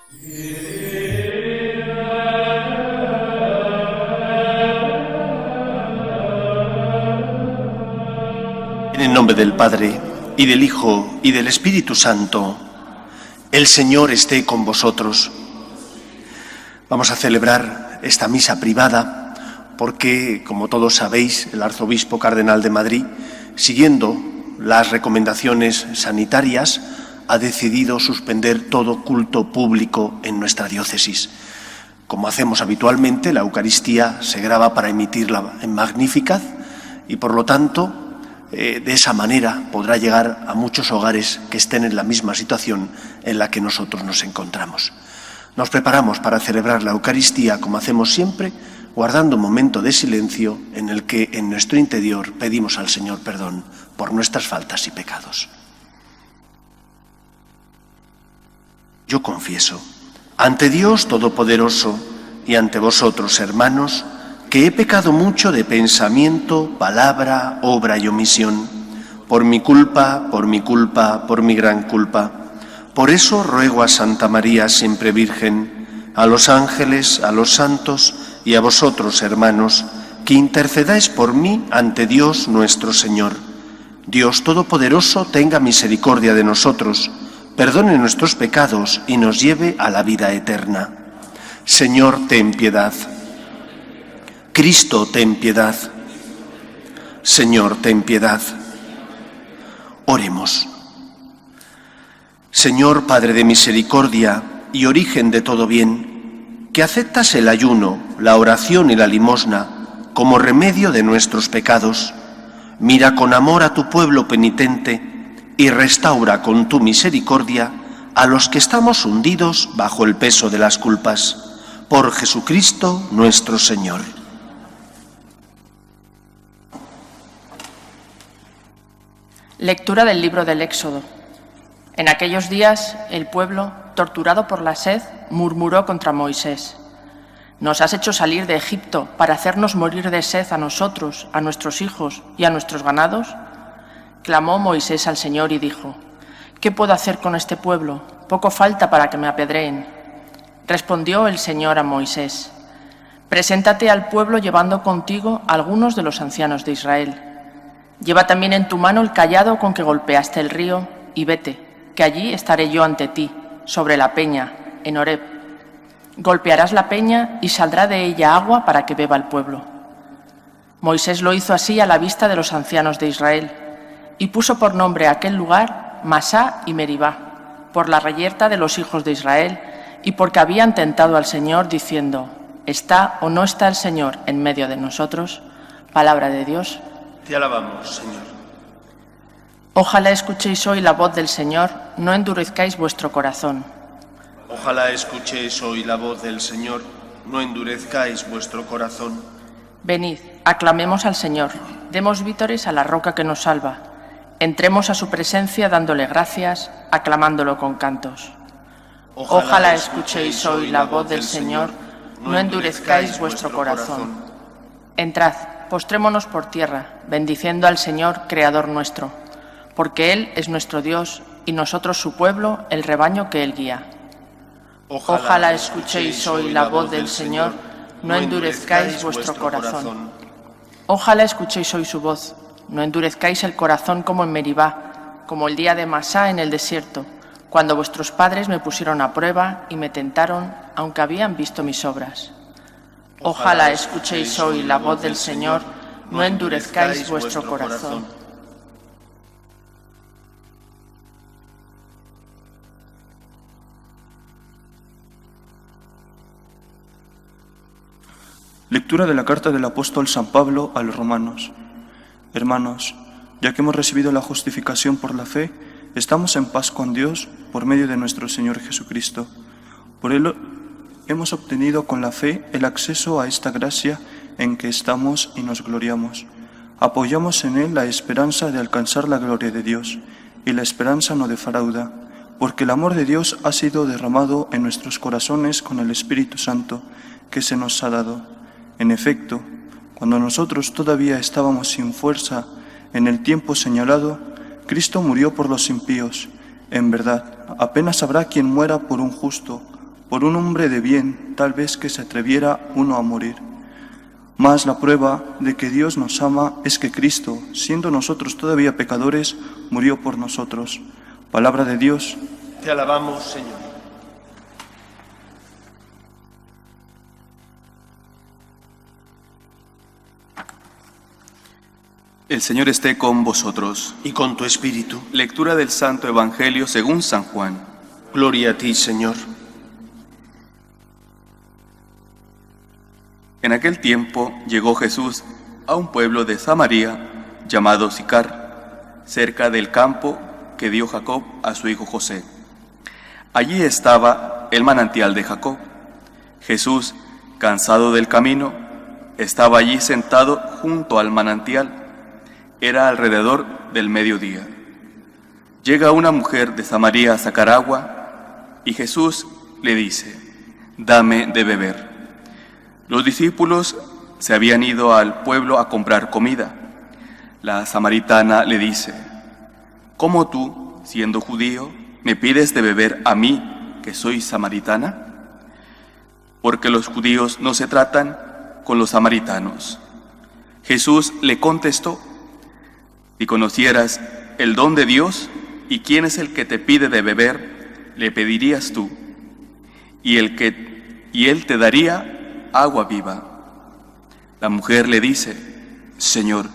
En el nombre del Padre, y del Hijo, y del Espíritu Santo, el Señor esté con vosotros. Vamos a celebrar esta misa privada porque, como todos sabéis, el arzobispo cardenal de Madrid, siguiendo las recomendaciones sanitarias, ha decidido suspender todo culto público en nuestra diócesis. Como hacemos habitualmente, la Eucaristía se graba para emitirla en Magnificat y, por lo tanto, de esa manera podrá llegar a muchos hogares que estén en la misma situación en la que nosotros nos encontramos. Nos preparamos para celebrar la Eucaristía como hacemos siempre, guardando un momento de silencio en el que en nuestro interior pedimos al Señor perdón por nuestras faltas y pecados. Yo confieso ante Dios Todopoderoso y ante vosotros, hermanos, que he pecado mucho de pensamiento, palabra, obra y omisión, por mi culpa, por mi gran culpa. Por eso ruego a Santa María, siempre Virgen, a los ángeles, a los santos y a vosotros, hermanos, que intercedáis por mí ante Dios nuestro Señor. Dios Todopoderoso tenga misericordia de nosotros, perdone nuestros pecados y nos lleve a la vida eterna. Señor, ten piedad. Cristo, ten piedad. Señor, ten piedad. Oremos. Señor, Padre de misericordia y origen de todo bien, que aceptas el ayuno, la oración y la limosna como remedio de nuestros pecados, mira con amor a tu pueblo penitente y restaura con tu misericordia a los que estamos hundidos bajo el peso de las culpas. Por Jesucristo nuestro Señor. Lectura del libro del Éxodo. En aquellos días el pueblo, torturado por la sed, murmuró contra Moisés. «Nos has hecho salir de Egipto para hacernos morir de sed a nosotros, a nuestros hijos y a nuestros ganados». Clamó Moisés al Señor y dijo: «¿Qué puedo hacer con este pueblo? Poco falta para que me apedreen». Respondió el Señor a Moisés: «Preséntate al pueblo llevando contigo a algunos de los ancianos de Israel. Lleva también en tu mano el cayado con que golpeaste el río y vete, que allí estaré yo ante ti, sobre la peña, en Horeb. Golpearás la peña y saldrá de ella agua para que beba el pueblo». Moisés lo hizo así a la vista de los ancianos de Israel y puso por nombre a aquel lugar Masá y Meribá, por la reyerta de los hijos de Israel y porque habían tentado al Señor diciendo: ¿está o no está el Señor en medio de nosotros? Palabra de Dios. Te alabamos, Señor. Ojalá escuchéis hoy la voz del Señor, no endurezcáis vuestro corazón. Ojalá escuchéis hoy la voz del Señor, no endurezcáis vuestro corazón. Venid, aclamemos al Señor, demos vítores a la roca que nos salva. Entremos a su presencia dándole gracias, aclamándolo con cantos. Ojalá escuchéis hoy la voz del Señor, no endurezcáis vuestro corazón. Entrad, postrémonos por tierra, bendiciendo al Señor, Creador nuestro, porque Él es nuestro Dios y nosotros su pueblo, el rebaño que Él guía. Ojalá escuchéis hoy la voz del Señor, no endurezcáis vuestro corazón. Ojalá escuchéis hoy su voz, no endurezcáis el corazón como en Meribá, como el día de Masá en el desierto, cuando vuestros padres me pusieron a prueba y me tentaron, aunque habían visto mis obras. Ojalá escuchéis hoy la voz del Señor, no endurezcáis vuestro corazón. Lectura de la carta del apóstol San Pablo a los romanos. Hermanos, ya que hemos recibido la justificación por la fe, estamos en paz con Dios por medio de nuestro Señor Jesucristo. Por Él hemos obtenido con la fe el acceso a esta gracia en que estamos y nos gloriamos. Apoyamos en Él la esperanza de alcanzar la gloria de Dios, y la esperanza no defrauda, porque el amor de Dios ha sido derramado en nuestros corazones con el Espíritu Santo que se nos ha dado. En efecto, cuando nosotros todavía estábamos sin fuerza en el tiempo señalado, Cristo murió por los impíos. En verdad, apenas habrá quien muera por un justo, por un hombre de bien, tal vez que se atreviera uno a morir. Mas la prueba de que Dios nos ama es que Cristo, siendo nosotros todavía pecadores, murió por nosotros. Palabra de Dios. Te alabamos, Señor. El Señor esté con vosotros. Y con tu espíritu. Lectura del Santo Evangelio según San Juan. Gloria a ti, Señor. En aquel tiempo llegó Jesús a un pueblo de Samaria llamado Sicar, cerca del campo que dio Jacob a su hijo José. Allí estaba el manantial de Jacob. Jesús, cansado del camino, estaba allí sentado junto al manantial. Era alrededor del mediodía. Llega una mujer de Samaria a sacar agua y Jesús le dice: «Dame de beber». Los discípulos se habían ido al pueblo a comprar comida. La samaritana le dice: «¿Cómo tú, siendo judío, me pides de beber a mí, que soy samaritana?» Porque los judíos no se tratan con los samaritanos. Jesús le contestó: «Si conocieras el don de Dios y quién es el que te pide de beber, le pedirías tú, y él te daría agua viva». La mujer le dice: «Señor,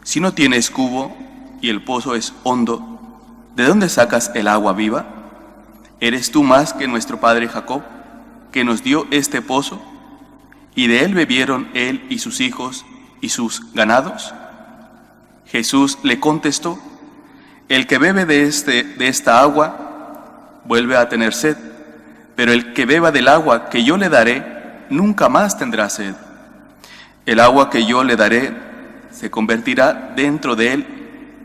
si no tienes cubo y el pozo es hondo, ¿de dónde sacas el agua viva? ¿Eres tú más que nuestro padre Jacob, que nos dio este pozo, y de él bebieron él y sus hijos y sus ganados?» Jesús le contestó: «El que bebe de esta agua vuelve a tener sed, pero el que beba del agua que yo le daré nunca más tendrá sed. El agua que yo le daré se convertirá dentro de él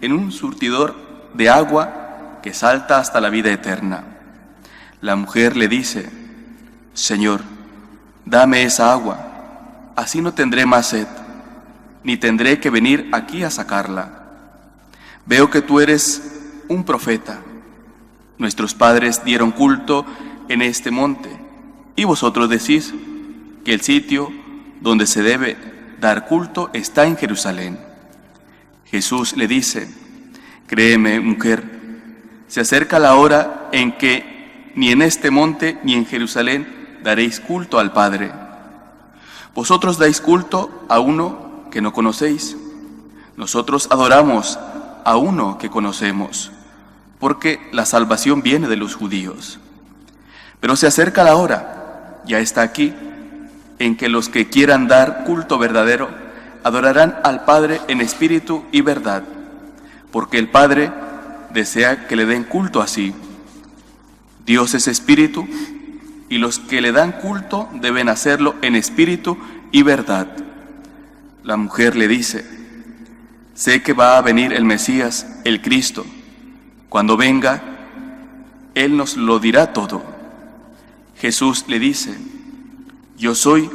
en un surtidor de agua que salta hasta la vida eterna». La mujer le dice: «Señor, dame esa agua, así no tendré más sed, ni tendré que venir aquí a sacarla. Veo que tú eres un profeta. Nuestros padres dieron culto en este monte, y vosotros decís que el sitio donde se debe dar culto está en Jerusalén». Jesús le dice: «Créeme, mujer, se acerca la hora en que ni en este monte ni en Jerusalén daréis culto al Padre. Vosotros dais culto a uno que no conocéis. Nosotros adoramos a uno que conocemos, porque la salvación viene de los judíos. Pero se acerca la hora, ya está aquí, en que los que quieran dar culto verdadero adorarán al Padre en espíritu y verdad, porque el Padre desea que le den culto así. Dios es espíritu, y los que le dan culto deben hacerlo en espíritu y verdad». La mujer le dice: «Sé que va a venir el Mesías, el Cristo. Cuando venga, Él nos lo dirá todo». Jesús le dice: «Yo soy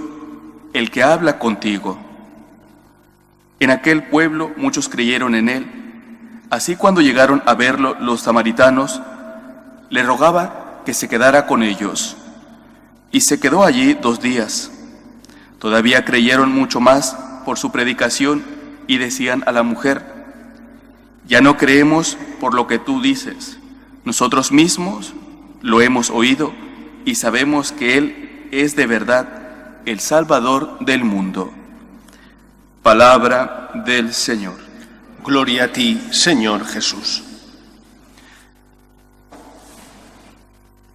el que habla contigo». En aquel pueblo muchos creyeron en Él. Así, cuando llegaron a verlo los samaritanos, le rogaba que se quedara con ellos. Y se quedó allí 2 días. Todavía creyeron mucho más por su predicación y decían a la mujer: «Ya no creemos por lo que tú dices. Nosotros mismos lo hemos oído y sabemos que Él es de verdad el Salvador del mundo». Palabra del Señor. Gloria a ti, Señor Jesús.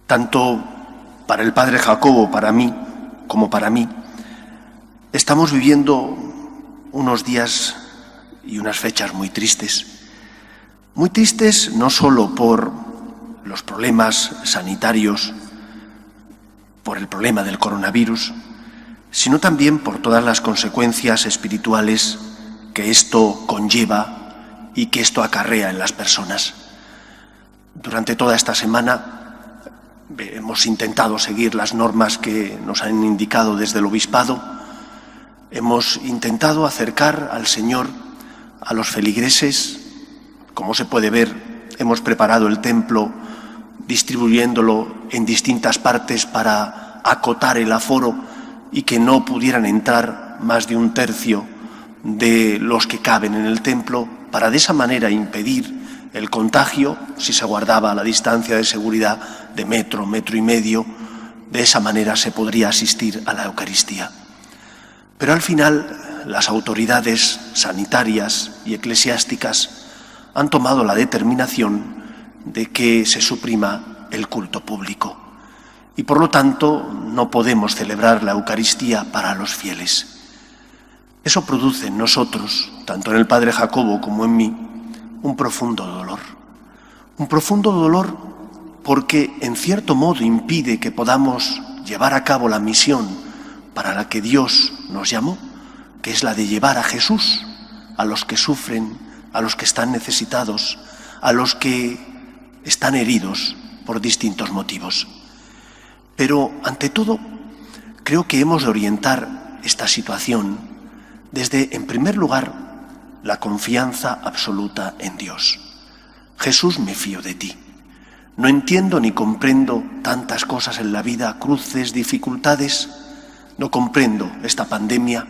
Tanto para el padre Jacobo, para mí, como para mí, estamos viviendo unos días y unas fechas muy tristes. Muy tristes no solo por los problemas sanitarios, por el problema del coronavirus, sino también por todas las consecuencias espirituales que esto conlleva y que esto acarrea en las personas. Durante toda esta semana hemos intentado seguir las normas que nos han indicado desde el obispado. Hemos intentado acercar al Señor a los feligreses. Como se puede ver, hemos preparado el templo distribuyéndolo en distintas partes para acotar el aforo y que no pudieran entrar más de un tercio de los que caben en el templo, para de esa manera impedir el contagio, si se guardaba la distancia de seguridad de metro, metro y medio. De esa manera se podría asistir a la Eucaristía. Pero al final las autoridades sanitarias y eclesiásticas han tomado la determinación de que se suprima el culto público y por lo tanto no podemos celebrar la Eucaristía para los fieles. Eso produce en nosotros, tanto en el Padre Jacobo como en mí, un profundo dolor. Un profundo dolor porque en cierto modo impide que podamos llevar a cabo la misión para la que Dios nos llamó, que es la de llevar a Jesús a los que sufren, a los que están necesitados, a los que están heridos por distintos motivos. Pero, ante todo, creo que hemos de orientar esta situación desde, en primer lugar, la confianza absoluta en Dios. Jesús, me fío de ti. No entiendo ni comprendo tantas cosas en la vida, cruces, dificultades. No comprendo esta pandemia,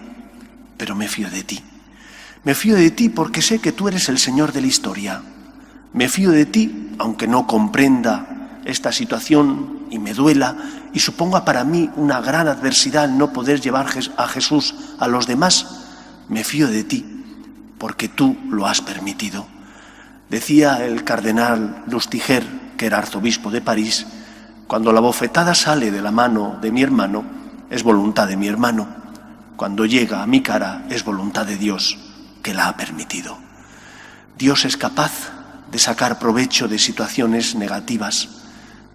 pero me fío de ti. Me fío de ti porque sé que tú eres el Señor de la historia. Me fío de ti, aunque no comprenda esta situación y me duela y suponga para mí una gran adversidad el no poder llevar a Jesús a los demás. Me fío de ti porque tú lo has permitido. Decía el cardenal Lustiger, que era arzobispo de París, cuando la bofetada sale de la mano de mi hermano, es voluntad de mi hermano. Cuando llega a mi cara, es voluntad de Dios, que la ha permitido. Dios es capaz de sacar provecho de situaciones negativas.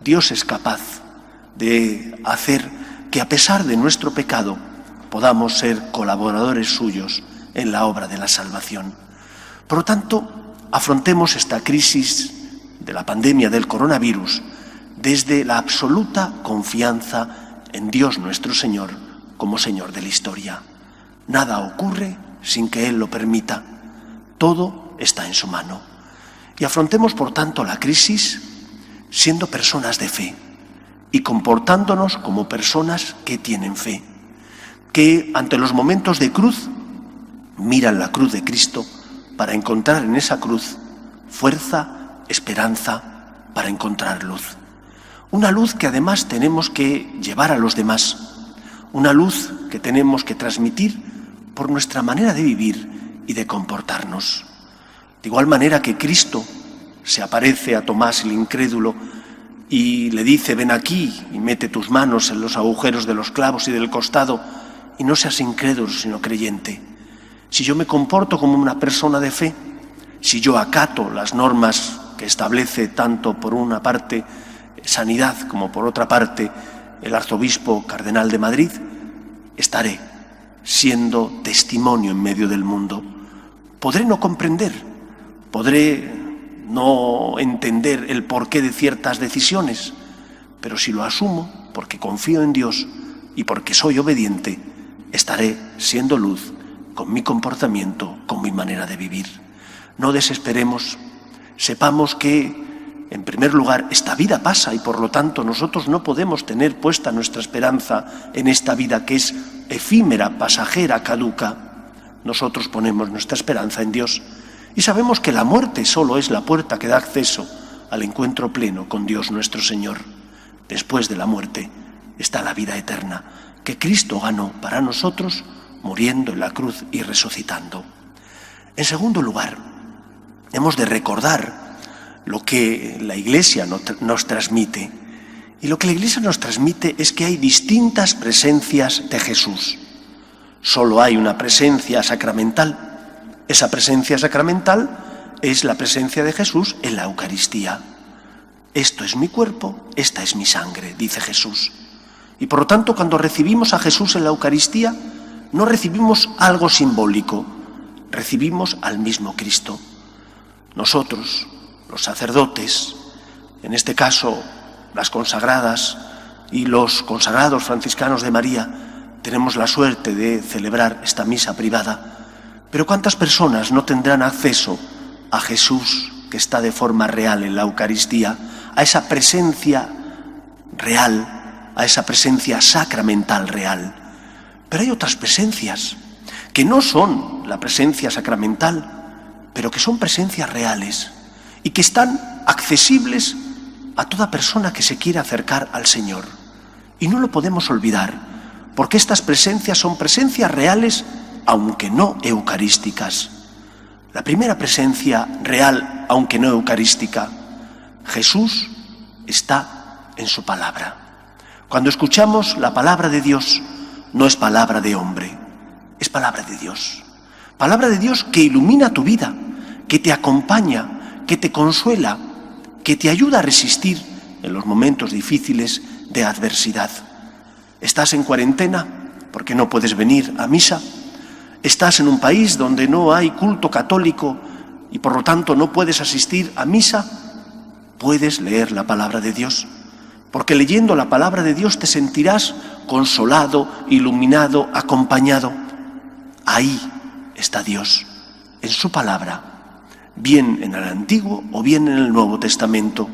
Dios es capaz de hacer que, a pesar de nuestro pecado, podamos ser colaboradores suyos en la obra de la salvación. Por lo tanto, afrontemos esta crisis de la pandemia del coronavirus desde la absoluta confianza en Dios nuestro Señor como Señor de la historia. Nada ocurre sin que Él lo permita. Todo está en su mano. Y afrontemos, por tanto, la crisis siendo personas de fe y comportándonos como personas que tienen fe, que ante los momentos de cruz miran la cruz de Cristo para encontrar en esa cruz fuerza, esperanza, para encontrar luz. Una luz que además tenemos que llevar a los demás, una luz que tenemos que transmitir por nuestra manera de vivir y de comportarnos. De igual manera que Cristo se aparece a Tomás el incrédulo y le dice: ven aquí y mete tus manos en los agujeros de los clavos y del costado, y no seas incrédulo sino creyente. Si yo me comporto como una persona de fe, si yo acato las normas que establece tanto por una parte Sanidad como por otra parte el arzobispo cardenal de Madrid, estaré siendo testimonio en medio del mundo. Podré no comprender, podré no entender el porqué de ciertas decisiones, pero si lo asumo porque confío en Dios y porque soy obediente, estaré siendo luz con mi comportamiento, con mi manera de vivir. No desesperemos, sepamos que, en primer lugar, esta vida pasa y por lo tanto nosotros no podemos tener puesta nuestra esperanza en esta vida que es efímera, pasajera, caduca. Nosotros ponemos nuestra esperanza en Dios y sabemos que la muerte solo es la puerta que da acceso al encuentro pleno con Dios nuestro Señor. Después de la muerte está la vida eterna, que Cristo ganó para nosotros muriendo en la cruz y resucitando. En segundo lugar, hemos de recordar lo que la Iglesia nos transmite. Y lo que la Iglesia nos transmite es que hay distintas presencias de Jesús. Solo hay una presencia sacramental. Esa presencia sacramental es la presencia de Jesús en la Eucaristía. Esto es mi cuerpo, esta es mi sangre, dice Jesús. Y por lo tanto, cuando recibimos a Jesús en la Eucaristía, no recibimos algo simbólico, recibimos al mismo Cristo. Nosotros, los sacerdotes, en este caso las consagradas y los consagrados franciscanos de María, tenemos la suerte de celebrar esta misa privada. Pero ¿cuántas personas no tendrán acceso a Jesús, que está de forma real en la Eucaristía, a esa presencia real, a esa presencia sacramental real. Pero hay otras presencias que no son la presencia sacramental, pero que son presencias reales y que están accesibles a toda persona que se quiera acercar al Señor. Y no lo podemos olvidar, porque estas presencias son presencias reales, aunque no eucarísticas. La primera presencia real, aunque no eucarística, Jesús está en su palabra. Cuando escuchamos la palabra de Dios, no es palabra de hombre, es palabra de Dios. Palabra de Dios que ilumina tu vida, que te acompaña, que te consuela, que te ayuda a resistir en los momentos difíciles de adversidad. ¿Estás en cuarentena porque no puedes venir a misa? ¿Estás en un país donde no hay culto católico y por lo tanto no puedes asistir a misa? Puedes leer la palabra de Dios, porque leyendo la palabra de Dios te sentirás consolado, iluminado, acompañado. Ahí está Dios, en su palabra, bien en el Antiguo o bien en el Nuevo Testamento,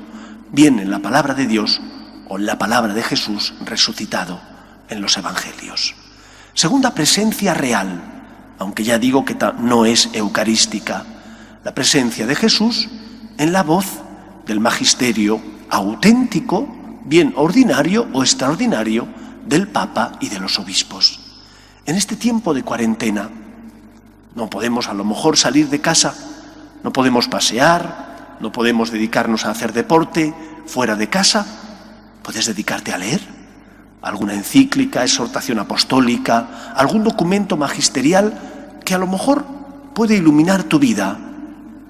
bien en la palabra de Dios o en la palabra de Jesús resucitado en los Evangelios. Segunda presencia real, aunque ya digo que no es eucarística, la presencia de Jesús en la voz del magisterio auténtico, bien ordinario o extraordinario, del Papa y de los obispos. En este tiempo de cuarentena no podemos a lo mejor salir de casa, no podemos pasear, no podemos dedicarnos a hacer deporte fuera de casa. ¿Puedes dedicarte a leer alguna encíclica, exhortación apostólica, algún documento magisterial que a lo mejor puede iluminar tu vida?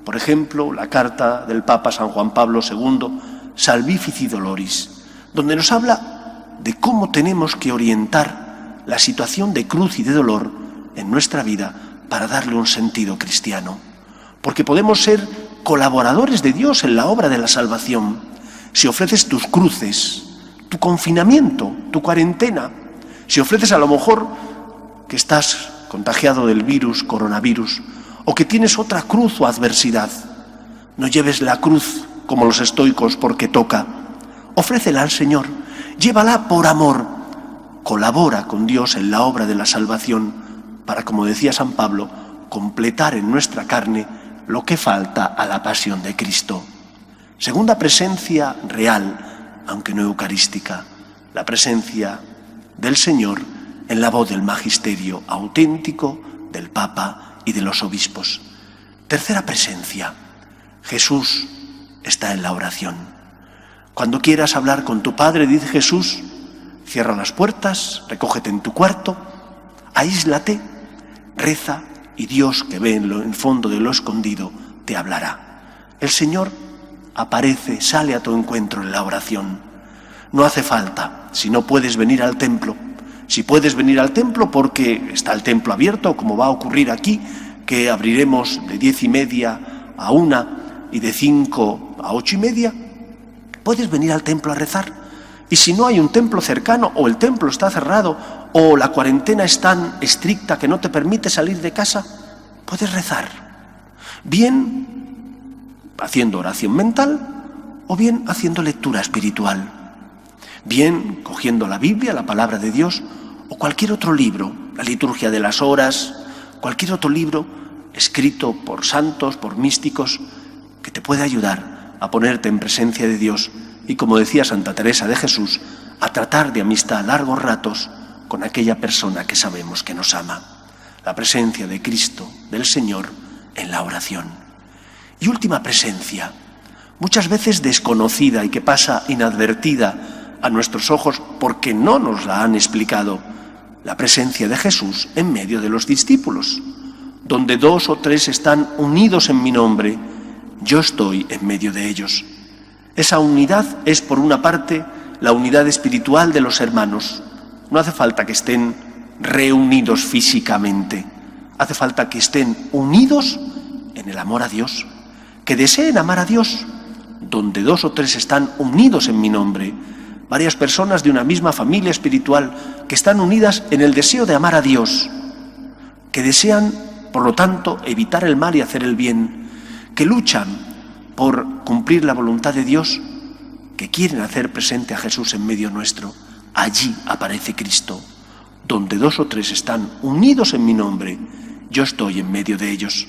Por ejemplo, la carta del Papa San Juan Pablo II, Salvifici Doloris, donde nos habla de cómo tenemos que orientar la situación de cruz y de dolor en nuestra vida para darle un sentido cristiano. Porque podemos ser colaboradores de Dios en la obra de la salvación. Si ofreces tus cruces, tu confinamiento, tu cuarentena, si ofreces a lo mejor que estás contagiado del virus, coronavirus, o que tienes otra cruz o adversidad, no lleves la cruz como los estoicos porque toca. Ofrécela al Señor, llévala por amor, colabora con Dios en la obra de la salvación para, como decía San Pablo, completar en nuestra carne lo que falta a la pasión de Cristo. Segunda presencia real, aunque no eucarística, la presencia del Señor en la voz del magisterio auténtico, del Papa y de los obispos. Tercera presencia, Jesús está en la oración. Cuando quieras hablar con tu Padre, dice Jesús, cierra las puertas, recógete en tu cuarto, aíslate, reza y Dios, que ve en el fondo de lo escondido, te hablará. El Señor aparece, sale a tu encuentro en la oración. No hace falta, si no puedes venir al templo, si puedes venir al templo porque está el templo abierto, como va a ocurrir aquí, que abriremos de 10:30 a 1 y de 5 a 8:30, puedes venir al templo a rezar. Y si no hay un templo cercano, o el templo está cerrado, o la cuarentena es tan estricta que no te permite salir de casa, puedes rezar. Bien haciendo oración mental, o bien haciendo lectura espiritual. Bien cogiendo la Biblia, la palabra de Dios, o cualquier otro libro, la liturgia de las horas, cualquier otro libro escrito por santos, por místicos, que te puede ayudar a ponerte en presencia de Dios y, como decía Santa Teresa de Jesús, a tratar de amistad largos ratos con aquella persona que sabemos que nos ama. La presencia de Cristo, del Señor, en la oración. Y última presencia, muchas veces desconocida y que pasa inadvertida a nuestros ojos porque no nos la han explicado, la presencia de Jesús en medio de los discípulos. Donde 2 o 3 están unidos en mi nombre, yo estoy en medio de ellos. Esa unidad es, por una parte, la unidad espiritual de los hermanos. No hace falta que estén reunidos físicamente, hace falta que estén unidos en el amor a Dios, que deseen amar a Dios. Donde 2 o 3 están unidos en mi nombre, varias personas de una misma familia espiritual que están unidas en el deseo de amar a Dios, que desean, por lo tanto, evitar el mal y hacer el bien, que luchan por cumplir la voluntad de Dios, que quieren hacer presente a Jesús en medio nuestro. Allí aparece Cristo. Donde 2 o 3 están unidos en mi nombre, yo estoy en medio de ellos.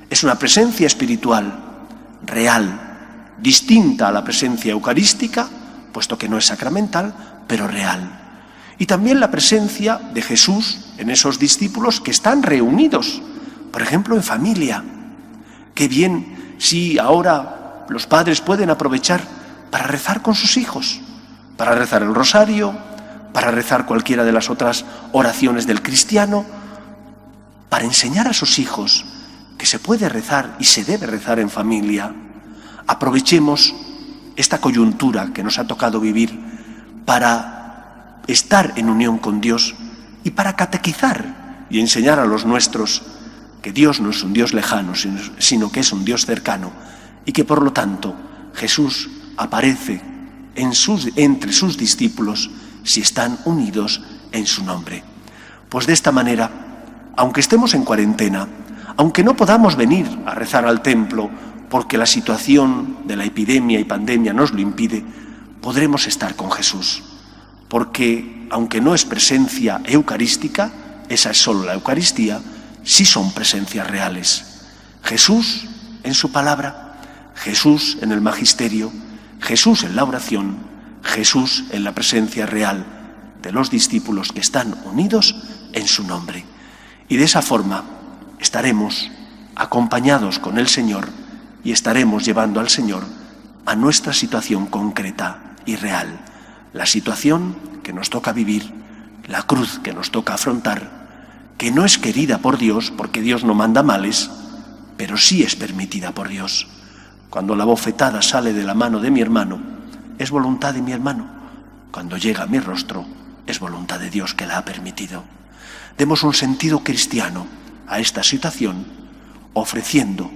Es una presencia espiritual, real, distinta a la presencia eucarística, puesto que no es sacramental, pero real. Y también la presencia de Jesús en esos discípulos que están reunidos, por ejemplo, en familia. Qué bien si ahora los padres pueden aprovechar para rezar con sus hijos, para rezar el rosario, para rezar cualquiera de las otras oraciones del cristiano, para enseñar a sus hijos que se puede rezar y se debe rezar en familia. Aprovechemos esta coyuntura que nos ha tocado vivir para estar en unión con Dios y para catequizar y enseñar a los nuestros que Dios no es un Dios lejano, sino que es un Dios cercano y que por lo tanto Jesús aparece entre sus discípulos si están unidos en su nombre. Pues de esta manera, aunque estemos en cuarentena, aunque no podamos venir a rezar al templo porque la situación de la epidemia y pandemia nos lo impide, podremos estar con Jesús. Porque, aunque no es presencia eucarística, esa es solo la Eucaristía, sí son presencias reales. Jesús en su palabra, Jesús en el magisterio, Jesús en la oración, Jesús en la presencia real de los discípulos que están unidos en su nombre. Y de esa forma estaremos acompañados con el Señor y estaremos llevando al Señor a nuestra situación concreta y real, la situación que nos toca vivir, la cruz que nos toca afrontar, que no es querida por Dios porque Dios no manda males, pero sí es permitida por Dios. Cuando la bofetada sale de la mano de mi hermano, es voluntad de mi hermano. Cuando llega a mi rostro, es voluntad de Dios que la ha permitido. Demos un sentido cristiano a esta situación, ofreciendo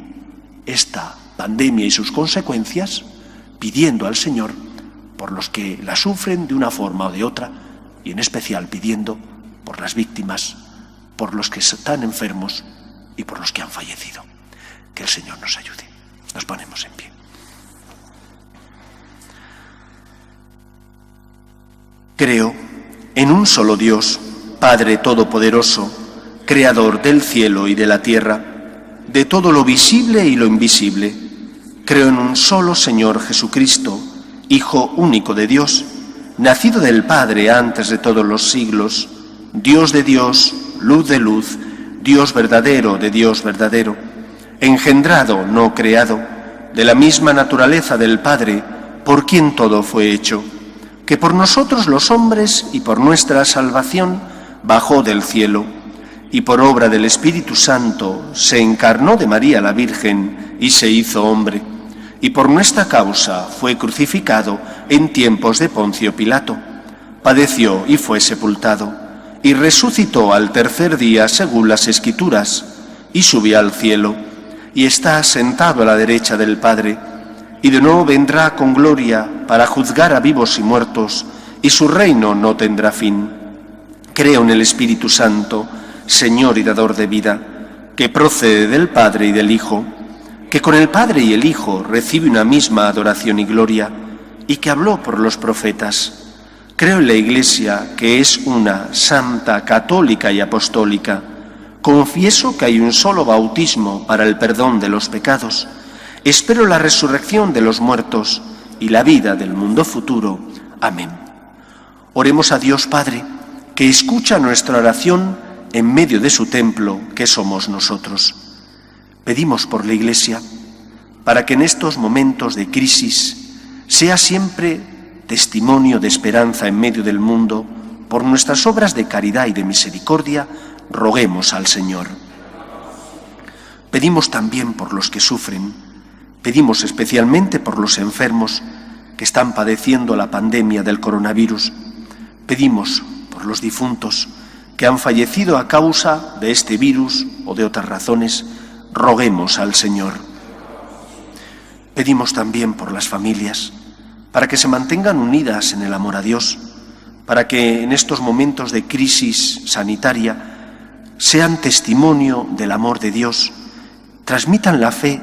esta pandemia y sus consecuencias, pidiendo al Señor por los que la sufren de una forma o de otra, y en especial pidiendo por las víctimas, por los que están enfermos y por los que han fallecido. Que el Señor nos ayude. Nos ponemos en pie. Creo en un solo Dios, Padre Todopoderoso, Creador del cielo y de la tierra, de todo lo visible y lo invisible. Creo en un solo Señor Jesucristo, Hijo único de Dios, nacido del Padre antes de todos los siglos, Dios de Dios, luz de luz, Dios verdadero de Dios verdadero, engendrado, no creado, de la misma naturaleza del Padre, por quien todo fue hecho, que por nosotros los hombres y por nuestra salvación bajó del cielo, y por obra del Espíritu Santo se encarnó de María la Virgen y se hizo hombre, y por nuestra causa fue crucificado en tiempos de Poncio Pilato, padeció y fue sepultado, y resucitó al tercer día según las Escrituras, y subió al cielo, y está sentado a la derecha del Padre, y de nuevo vendrá con gloria para juzgar a vivos y muertos, y su reino no tendrá fin. Creo en el Espíritu Santo, Señor y dador de vida, que procede del Padre y del Hijo, que con el Padre y el Hijo recibe una misma adoración y gloria, y que habló por los profetas. Creo en la Iglesia, que es una, santa, católica y apostólica. Confieso que hay un solo bautismo para el perdón de los pecados. Espero la resurrección de los muertos y la vida del mundo futuro. Amén. Oremos a Dios Padre, que escucha nuestra oración en medio de su templo, que somos nosotros. Pedimos por la Iglesia, para que en estos momentos de crisis sea siempre testimonio de esperanza en medio del mundo. Por nuestras obras de caridad y de misericordia, roguemos al Señor. Pedimos también por los que sufren, pedimos especialmente por los enfermos que están padeciendo la pandemia del coronavirus, pedimos por los difuntos que han fallecido a causa de este virus o de otras razones, roguemos al Señor. Pedimos también por las familias, para que se mantengan unidas en el amor a Dios, para que en estos momentos de crisis sanitaria sean testimonio del amor de Dios, transmitan la fe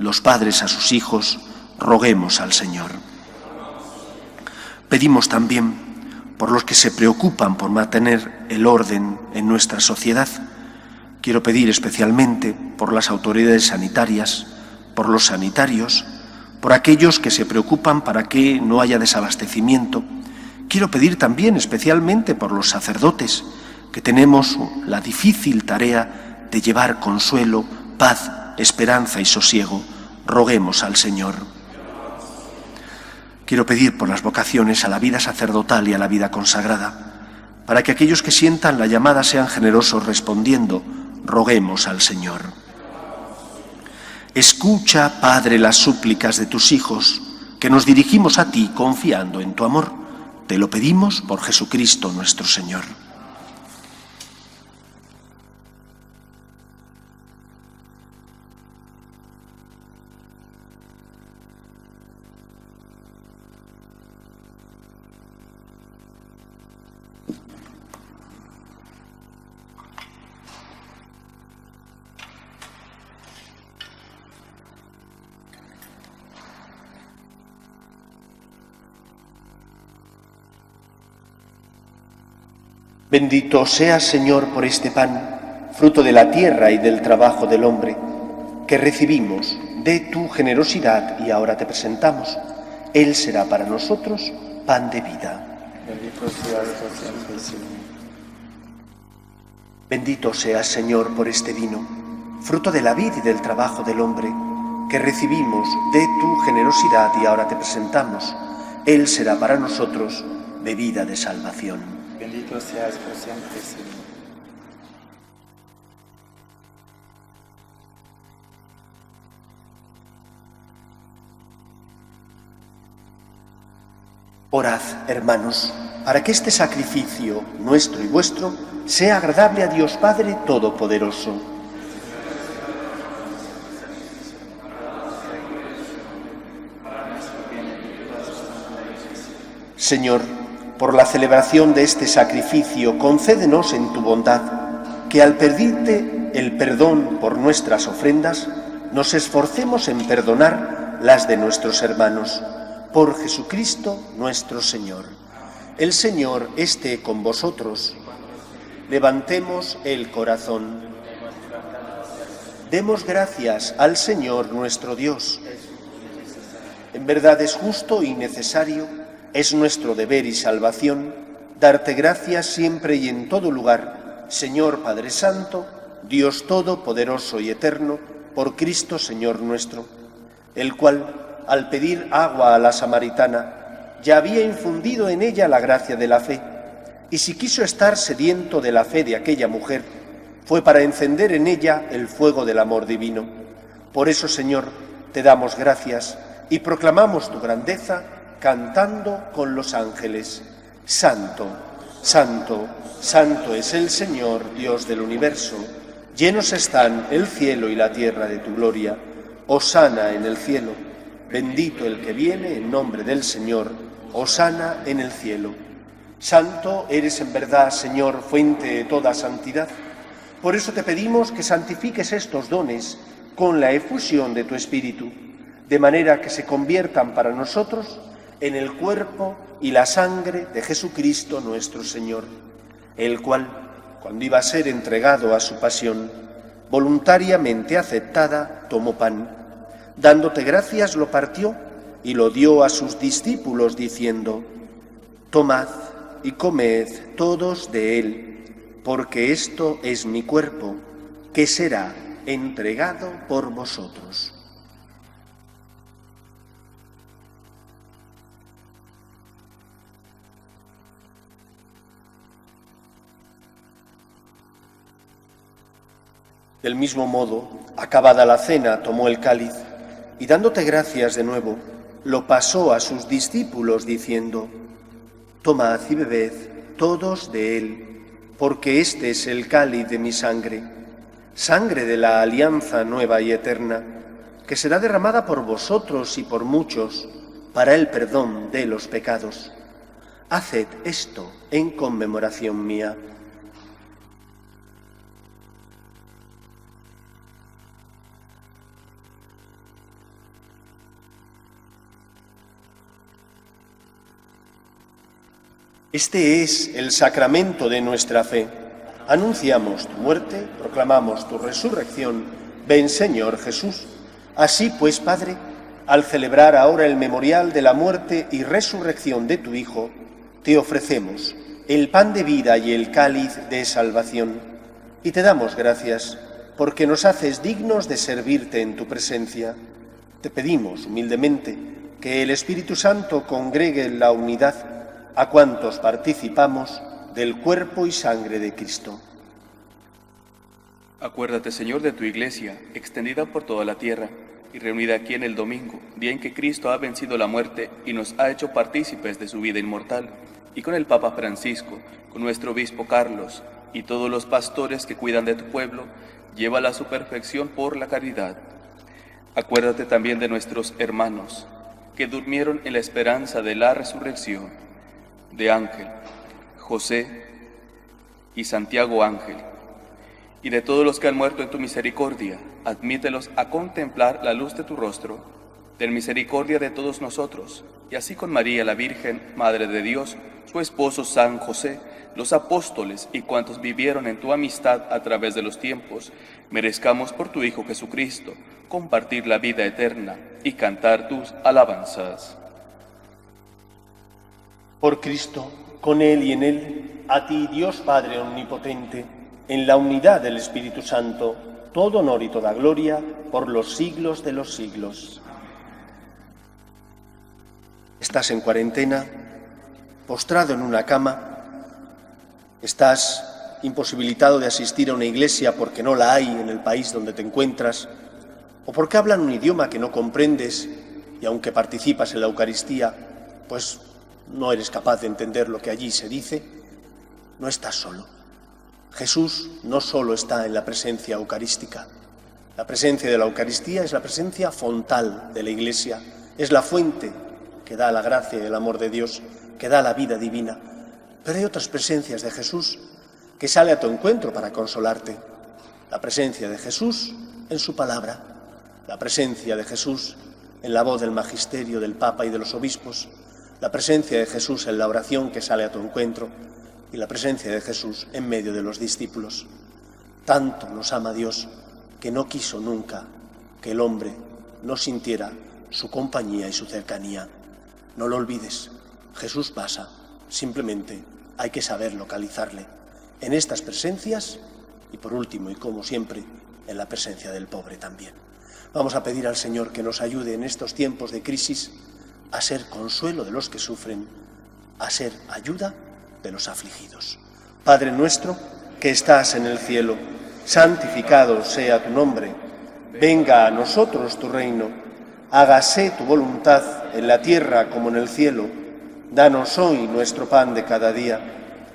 los padres a sus hijos, roguemos al Señor. Pedimos también por los que se preocupan por mantener el orden en nuestra sociedad. Quiero pedir especialmente por las autoridades sanitarias, por los sanitarios, por aquellos que se preocupan para que no haya desabastecimiento. Quiero pedir también especialmente por los sacerdotes, que tenemos la difícil tarea de llevar consuelo, paz, esperanza y sosiego. Roguemos al Señor. Quiero pedir por las vocaciones a la vida sacerdotal y a la vida consagrada, para que aquellos que sientan la llamada sean generosos respondiendo. Roguemos al Señor. Escucha, Padre, las súplicas de tus hijos, que nos dirigimos a ti confiando en tu amor. Te lo pedimos por Jesucristo nuestro Señor. Bendito seas, Señor, por este pan, fruto de la tierra y del trabajo del hombre, que recibimos de tu generosidad y ahora te presentamos. Él será para nosotros pan de vida. Bendito seas por siempre, Señor. Bendito seas, Señor, por este vino, fruto de la vid y del trabajo del hombre, que recibimos de tu generosidad y ahora te presentamos. Él será para nosotros bebida de salvación. Bendito seas por siempre, Señor. Orad, hermanos, para que este sacrificio, nuestro y vuestro, sea agradable a Dios Padre Todopoderoso. Señor, por la celebración de este sacrificio, concédenos en tu bondad que al pedirte el perdón por nuestras ofrendas, nos esforcemos en perdonar las de nuestros hermanos. Por Jesucristo nuestro Señor. El Señor esté con vosotros. Levantemos el corazón. Demos gracias al Señor nuestro Dios. En verdad es justo y necesario, es nuestro deber y salvación, darte gracias siempre y en todo lugar, Señor Padre Santo, Dios Todopoderoso y Eterno, por Cristo Señor nuestro, el cual, al pedir agua a la samaritana, ya había infundido en ella la gracia de la fe, y si quiso estar sediento de la fe de aquella mujer, fue para encender en ella el fuego del amor divino. Por eso, Señor, te damos gracias y proclamamos tu grandeza cantando con los ángeles. Santo, santo, santo es el Señor, Dios del universo. Llenos están el cielo y la tierra de tu gloria. Hosana en el cielo. Bendito el que viene en nombre del Señor. Hosana en el cielo. Santo eres en verdad, Señor, fuente de toda santidad. Por eso te pedimos que santifiques estos dones con la efusión de tu Espíritu, de manera que se conviertan para nosotros en el cuerpo y la sangre de Jesucristo nuestro Señor, el cual, cuando iba a ser entregado a su pasión, voluntariamente aceptada, tomó pan. Dándote gracias, lo partió y lo dio a sus discípulos, diciendo: Tomad y comed todos de él, porque esto es mi cuerpo, que será entregado por vosotros. Del mismo modo, acabada la cena, tomó el cáliz y, dándote gracias de nuevo, lo pasó a sus discípulos, diciendo: Tomad y bebed todos de él, porque este es el cáliz de mi sangre, sangre de la alianza nueva y eterna, que será derramada por vosotros y por muchos para el perdón de los pecados. Haced esto en conmemoración mía. Este es el sacramento de nuestra fe. Anunciamos tu muerte, proclamamos tu resurrección. Ven, Señor Jesús. Así pues, Padre, al celebrar ahora el memorial de la muerte y resurrección de tu Hijo, te ofrecemos el pan de vida y el cáliz de salvación, y te damos gracias porque nos haces dignos de servirte en tu presencia. Te pedimos humildemente que el Espíritu Santo congregue en la unidad a cuantos participamos del cuerpo y sangre de Cristo. Acuérdate, Señor, de tu Iglesia, extendida por toda la tierra y reunida aquí en el domingo, día en que Cristo ha vencido la muerte y nos ha hecho partícipes de su vida inmortal, y con el Papa Francisco, con nuestro obispo Carlos y todos los pastores que cuidan de tu pueblo, llévala a su perfección por la caridad. Acuérdate también de nuestros hermanos que durmieron en la esperanza de la resurrección, de Ángel, José y Santiago Ángel, y de todos los que han muerto en tu misericordia. Admítelos a contemplar la luz de tu rostro. Ten misericordia de todos nosotros, y así con María la Virgen, Madre de Dios, su esposo San José, los apóstoles y cuantos vivieron en tu amistad a través de los tiempos, merezcamos por tu Hijo Jesucristo compartir la vida eterna y cantar tus alabanzas. Por Cristo, con Él y en Él, a ti, Dios Padre Omnipotente, en la unidad del Espíritu Santo, todo honor y toda gloria por los siglos de los siglos. Estás en cuarentena, postrado en una cama, estás imposibilitado de asistir a una iglesia porque no la hay en el país donde te encuentras, o porque hablan un idioma que no comprendes y aunque participas en la Eucaristía, pues no eres capaz de entender lo que allí se dice. No estás solo. Jesús no solo está en la presencia eucarística. La presencia de la Eucaristía es la presencia fontal de la Iglesia, es la fuente que da la gracia y el amor de Dios, que da la vida divina. Pero hay otras presencias de Jesús que sale a tu encuentro para consolarte. La presencia de Jesús en su palabra, la presencia de Jesús en la voz del magisterio del Papa y de los obispos, la presencia de Jesús en la oración que sale a tu encuentro y la presencia de Jesús en medio de los discípulos. Tanto nos ama Dios que no quiso nunca que el hombre no sintiera su compañía y su cercanía. No lo olvides, Jesús pasa, simplemente hay que saber localizarle en estas presencias y por último y como siempre en la presencia del pobre también. Vamos a pedir al Señor que nos ayude en estos tiempos de crisis a ser consuelo de los que sufren, a ser ayuda de los afligidos. Padre nuestro, que estás en el cielo, santificado sea tu nombre. Venga a nosotros tu reino. Hágase tu voluntad en la tierra como en el cielo. Danos hoy nuestro pan de cada día.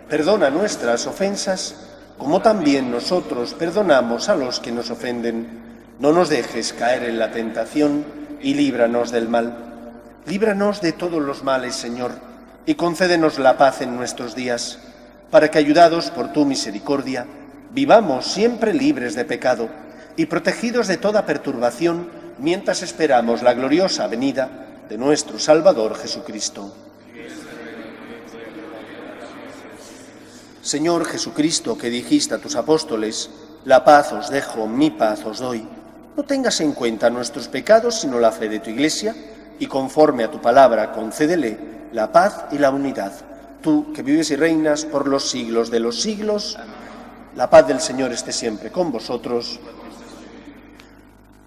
Perdona nuestras ofensas, como también nosotros perdonamos a los que nos ofenden. No nos dejes caer en la tentación y líbranos del mal. Líbranos de todos los males, Señor, y concédenos la paz en nuestros días, para que, ayudados por tu misericordia, vivamos siempre libres de pecado y protegidos de toda perturbación, mientras esperamos la gloriosa venida de nuestro Salvador Jesucristo. Señor Jesucristo, que dijiste a tus apóstoles, la paz os dejo, mi paz os doy, no tengas en cuenta nuestros pecados, sino la fe de tu Iglesia, y conforme a tu palabra concédele la paz y la unidad. Tú, que vives y reinas por los siglos de los siglos, la paz del Señor esté siempre con vosotros.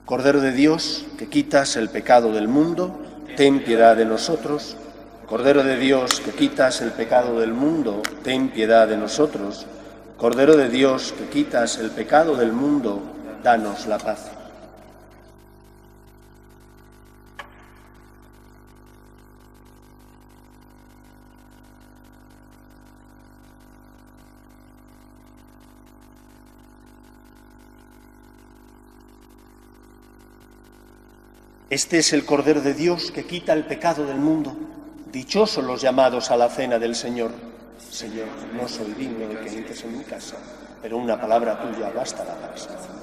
Cordero de Dios, que quitas el pecado del mundo, ten piedad de nosotros. Cordero de Dios, que quitas el pecado del mundo, ten piedad de nosotros. Cordero de Dios, que quitas el pecado del mundo, danos la paz. Este es el Cordero de Dios que quita el pecado del mundo. Dichosos los llamados a la cena del Señor. Señor, no soy digno de que entres en mi casa, pero una palabra tuya bastará para salvarme.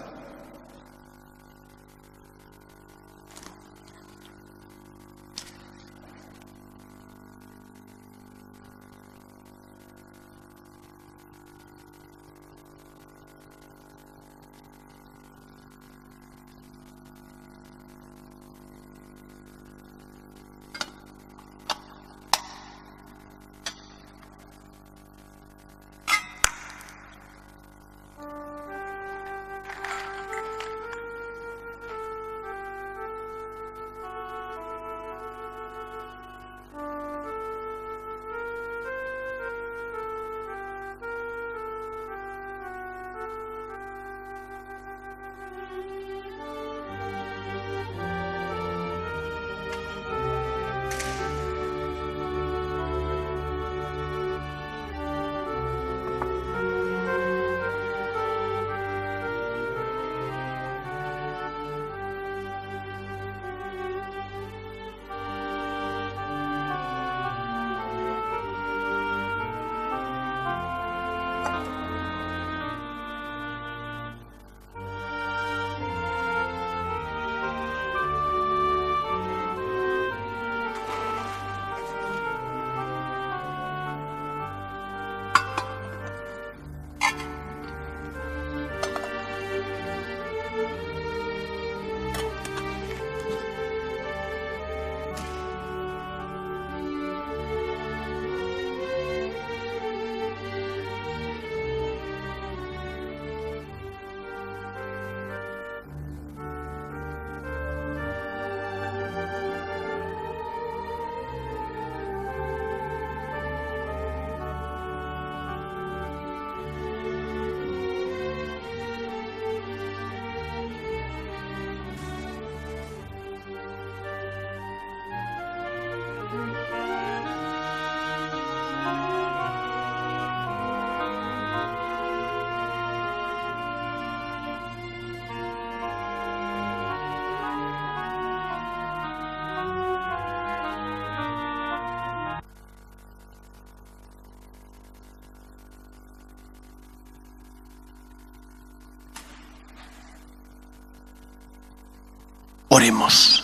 Oremos.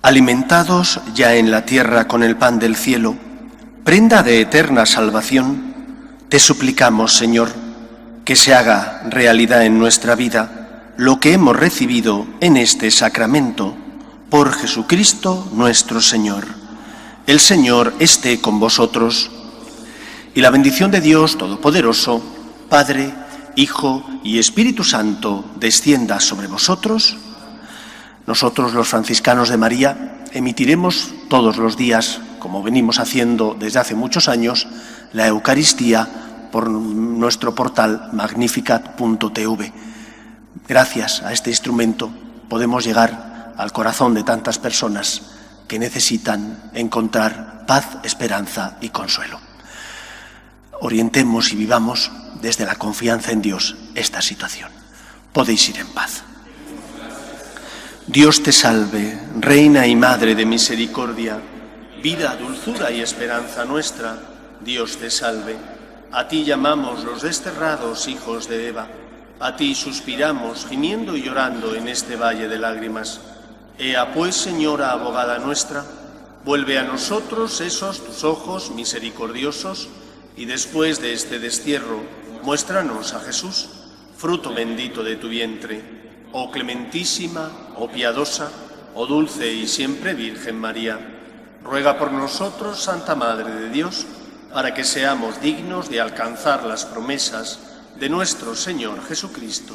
Alimentados ya en la tierra con el pan del cielo, prenda de eterna salvación, te suplicamos, Señor, que se haga realidad en nuestra vida lo que hemos recibido en este sacramento, por Jesucristo nuestro Señor. El Señor esté con vosotros, y la bendición de Dios Todopoderoso, Padre, Hijo y Espíritu Santo, descienda sobre vosotros. Nosotros, los franciscanos de María, emitiremos todos los días, como venimos haciendo desde hace muchos años, la Eucaristía por nuestro portal magnificat.tv. Gracias a este instrumento podemos llegar al corazón de tantas personas que necesitan encontrar paz, esperanza y consuelo. Orientemos y vivamos desde la confianza en Dios esta situación. Podéis ir en paz. Dios te salve, Reina y Madre de misericordia, vida, dulzura y esperanza nuestra. Dios te salve. A ti llamamos los desterrados hijos de Eva. A ti suspiramos, gimiendo y llorando en este valle de lágrimas. Ea pues, Señora abogada nuestra, vuelve a nosotros esos tus ojos misericordiosos, y después de este destierro, muéstranos a Jesús, fruto bendito de tu vientre. Oh clementísima, oh piadosa, oh dulce y siempre Virgen María, ruega por nosotros, Santa Madre de Dios, para que seamos dignos de alcanzar las promesas de nuestro Señor Jesucristo.